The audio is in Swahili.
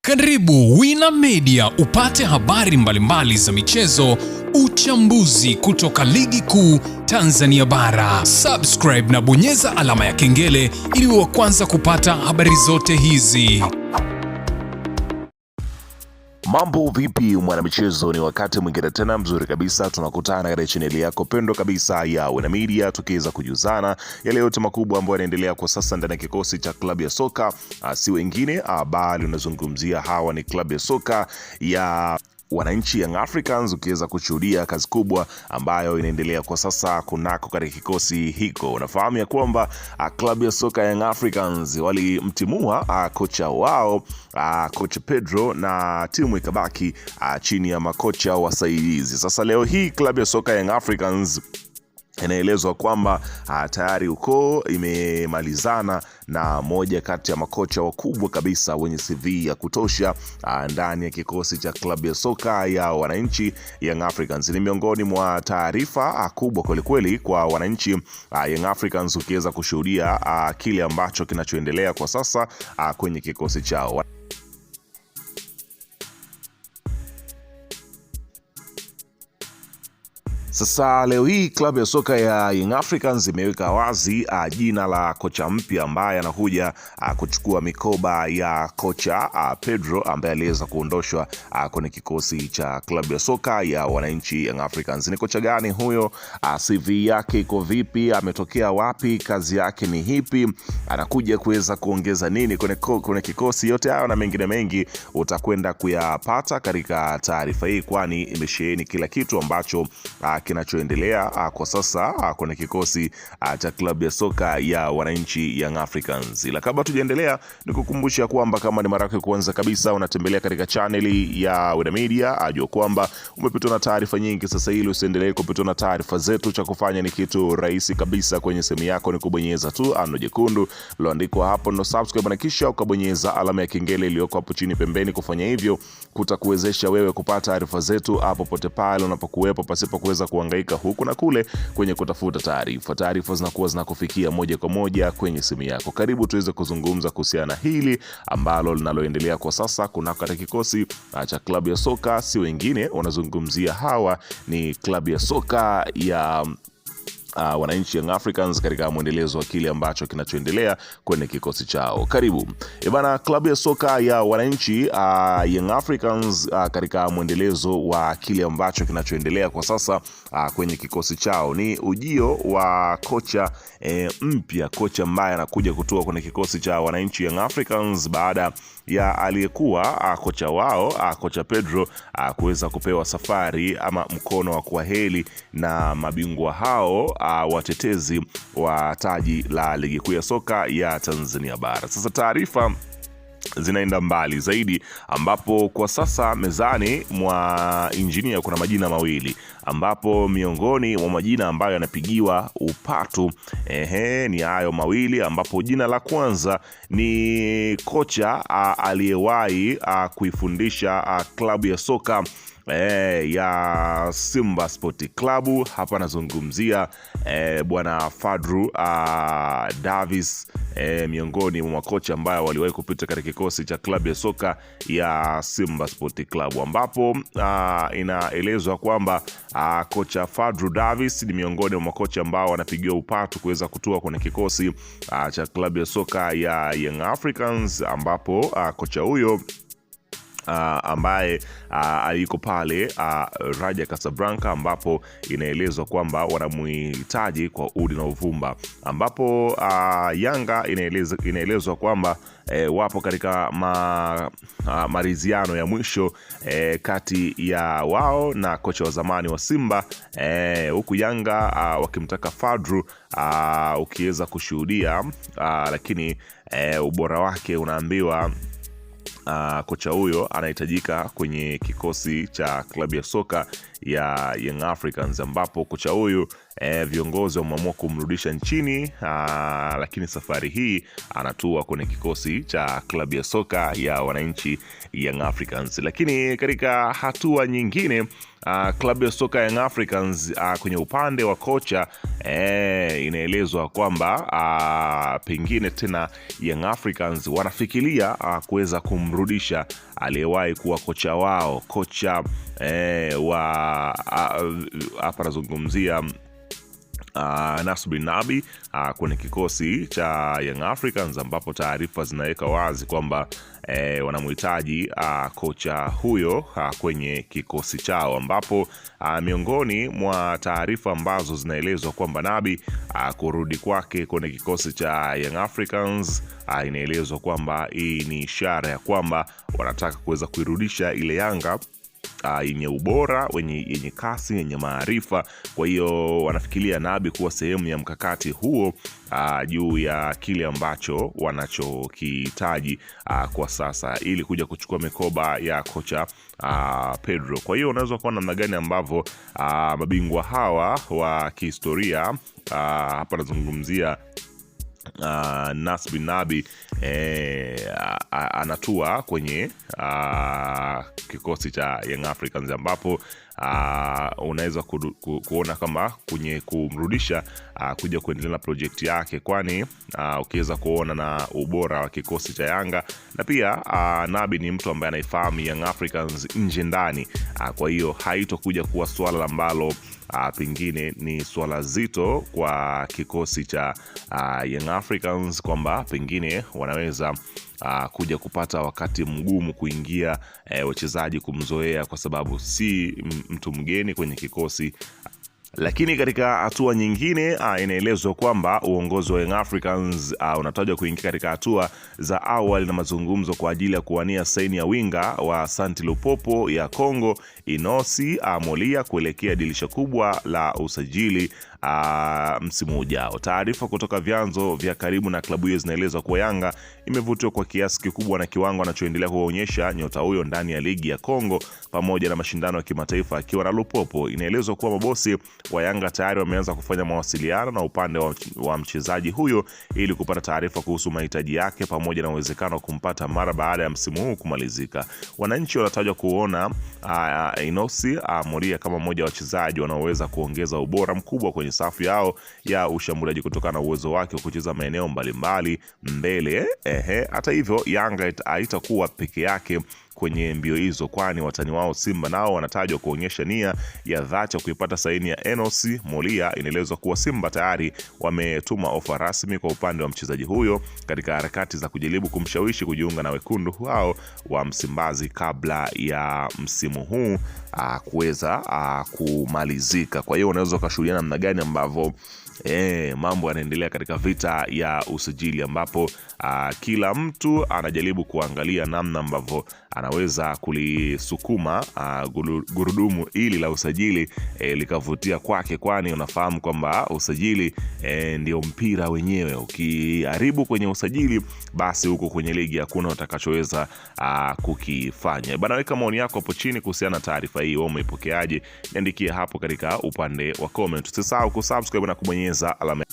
Karibu Wina Media upate habari mbalimbali za michezo, uchambuzi kutoka ligi kuu Tanzania bara. Subscribe na bonyeza alama ya kengele ili uwe wa kwanza kupata habari zote hizi. Mambo vipi mwanamichezo, ni wakati mwingine tena mzuri kabisa tunakutana katika channel yako pendo kabisa ya Wina Media, tukiweza kujuzana yale yote makubwa ambayo yanaendelea kwa sasa ndani ya kikosi cha klabu ya soka si wengine bali unazungumzia hawa ni klabu ya soka ya Wananchi Young Africans, ukiweza kushuhudia kazi kubwa ambayo inaendelea kwa sasa kunako katika kikosi hiko. Unafahamu ya kwamba klabu ya soka Young Africans walimtimua kocha wao kocha Pedro na timu ikabaki chini ya makocha wasaidizi. Sasa leo hii klabu ya soka Young Africans inaelezwa kwamba tayari uko imemalizana na moja kati ya makocha wakubwa kabisa wenye CV ya kutosha ndani ya kikosi cha klabu ya soka ya Wananchi Young Africans. Ni miongoni mwa taarifa kubwa kwelikweli kwa Wananchi Young Africans, ukiweza kushuhudia kile ambacho kinachoendelea kwa sasa kwenye kikosi chao. Sasa leo hii klabu ya soka ya Young Africans imeweka wazi jina la kocha mpya ambaye anakuja kuchukua mikoba ya kocha Pedro ambaye aliweza kuondoshwa kwenye kikosi cha klabu ya soka ya Wananchi Young Africans. Ni kocha gani huyo? CV yake iko vipi? Ametokea wapi? Kazi yake ni hipi? Anakuja kuweza kuongeza nini kwenye kikosi? Yote hayo na mengine mengi utakwenda kuyapata katika taarifa hii, kwani imesheheni kila kitu ambacho kinachoendelea kwa sasa kwenye kikosi cha klabu ya soka ya Wananchi Young Africans. Ila kabla tujaendelea, nikukumbusha kwamba kama ni mara yako kwanza kabisa unatembelea katika channel ya Wina Media, ajua kwamba umepitwa na taarifa nyingi. Sasa ili usiendelee kupitwa na taarifa zetu, cha kufanya ni kitu rahisi kabisa. Kwenye simu yako ni kubonyeza tu ano jekundu liloandikwa hapo no subscribe, na kisha ukabonyeza alama ya kengele iliyoko hapo chini pembeni. Kufanya hivyo kutakuwezesha wewe kupata taarifa zetu hapo pote pale unapokuwepo, pasipo kuweza kuhangaika huku na kule kwenye kutafuta taarifa. Taarifa zinakuwa zinakufikia moja kwa moja kwenye simu yako. Karibu tuweze kuzungumza kuhusiana hili ambalo linaloendelea kwa sasa kunako katika kikosi cha klabu ya soka. Si wengine, wanazungumzia hawa ni klabu ya soka ya Wananchi Young Africans katika mwendelezo wa kile ambacho kinachoendelea kwenye kikosi chao. Karibu. Bana, klabu ya soka ya Wananchi Young Africans katika mwendelezo wa kile ambacho kinachoendelea kwa sasa kwenye kikosi chao ni ujio wa kocha mpya, kocha ambaye anakuja kutoka kwenye kikosi cha Wananchi Young Africans baada ya aliyekuwa kocha wao kocha Pedro kuweza kupewa safari ama mkono wa kuaheli na mabingwa hao watetezi wa taji la ligi kuu ya soka ya Tanzania bara. Sasa taarifa zinaenda mbali zaidi, ambapo kwa sasa mezani mwa injinia kuna majina mawili, ambapo miongoni mwa majina ambayo yanapigiwa upatu ni hayo mawili, ambapo jina la kwanza ni kocha aliyewahi kuifundisha klabu ya soka ya Simba Sport Club. Hapa nazungumzia bwana Fadlu Davis, miongoni mwa makocha ambao waliwahi kupita katika kikosi cha klabu ya soka ya Simba Sport Club, ambapo inaelezwa kwamba kocha Fadlu Davis ni miongoni mwa makocha ambao wanapigiwa upatu kuweza kutoa kwenye kikosi cha klabu ya soka ya Young Africans, ambapo kocha huyo ambaye aliko pale Raja Casablanca, ambapo inaelezwa kwamba wanamuhitaji kwa udi na uvumba, ambapo Yanga inaelezwa kwamba wapo katika maridhiano ya mwisho kati ya wao na kocha wa zamani wa Simba, huku Yanga wakimtaka Fadlu ukiweza kushuhudia, lakini ubora wake unaambiwa kocha huyo anahitajika kwenye kikosi cha klabu ya soka ya Young Africans, ambapo kocha huyu viongozi wameamua kumrudisha nchini, lakini safari hii anatua kwenye kikosi cha klabu ya soka ya wananchi Young Africans. Lakini katika hatua nyingine, klabu ya soka Young Africans kwenye upande wa kocha inaelezwa kwamba pengine tena Young Africans wanafikiria kuweza kumrudisha aliyewahi kuwa kocha wao, kocha wa hapa nazungumzia Nasri Nabi kwenye kikosi cha Young Africans, ambapo taarifa zinaweka wazi kwamba wanamhitaji kocha huyo kwenye kikosi chao, ambapo miongoni mwa taarifa ambazo zinaelezwa kwamba Nabi kurudi kwake kwenye kikosi cha Young Africans inaelezwa kwamba hii ni ishara ya kwamba wanataka kuweza kuirudisha ile Yanga yenye ubora, yenye kasi, yenye maarifa. Kwa hiyo wanafikiria Nabi kuwa sehemu ya mkakati huo juu ya kile ambacho wanachokihitaji kwa sasa ili kuja kuchukua mikoba ya kocha Pedro. Kwa hiyo unaweza kuona namna gani ambavyo mabingwa hawa wa kihistoria, hapa nazungumzia Nasri Nabi, anatua kwenye kikosi cha Young Africans, ambapo unaweza kuona kama kwenye kumrudisha kuja kuendelea na project yake, kwani ukiweza kuona na ubora wa kikosi cha Yanga, na pia Nabi ni mtu ambaye anaifahamu Young Africans nje ndani. Kwa hiyo haitokuja kuwa swala ambalo pengine ni swala zito kwa kikosi cha Young Africans, kwamba pengine wanaweza kuja kupata wakati mgumu kuingia wachezaji kumzoea, kwa sababu si mtu mgeni kwenye kikosi. Lakini katika hatua nyingine, inaelezwa kwamba uongozi wa Young Africans unatajwa kuingia katika hatua za awali na mazungumzo kwa ajili ya kuwania saini ya winga wa Santi Lupopo ya Kongo Inosi Molia kuelekea dirisha kubwa la usajili msimu ujao. Taarifa kutoka vyanzo vya karibu na klabu hiyo zinaeleza kuwa Yanga imevutiwa kwa kiasi kikubwa na kiwango anachoendelea kuonyesha nyota huyo ndani ya ligi ya Kongo pamoja na mashindano ya kimataifa akiwa na Lupopo. Inaelezwa kuwa mabosi wa Yanga tayari wameanza kufanya mawasiliano na upande wa mchezaji huyo ili kupata taarifa kuhusu mahitaji yake pamoja na uwezekano wa kumpata mara baada ya msimu huu kumalizika. Wananchi wanatajwa kuona Inosi Moria kama mmoja wa wachezaji wanaoweza kuongeza ubora mkubwa kwenye safu yao ya ushambuliaji kutokana na uwezo wake wa kucheza maeneo mbalimbali mbele. Hata hivyo, Yanga haitakuwa peke yake kwenye mbio hizo, kwani watani wao Simba nao wanatajwa kuonyesha nia ya dhati ya kuipata saini ya Enosi Molia. Inaelezwa kuwa Simba tayari wametuma ofa rasmi kwa upande wa mchezaji huyo katika harakati za kujaribu kumshawishi kujiunga na wekundu wao wa Msimbazi kabla ya msimu huu kuweza kumalizika. Kwa hiyo unaweza kushuhudia namna gani ambavyo mambo yanaendelea katika vita ya usajili, ambapo kila mtu anajaribu kuangalia namna ambavyo anaweza kulisukuma gurudumu ili la usajili likavutia kwake, kwani unafahamu kwamba usajili ndio mpira wenyewe. Ukiharibu kwenye usajili, basi huko kwenye ligi hakuna utakachoweza kukifanya. Bana, weka maoni yako hapo chini kuhusiana na taarifa hii. Wewe umeipokeaje? Niandikie hapo katika upande wa comment. Usisahau kusubscribe na kubonyeza alama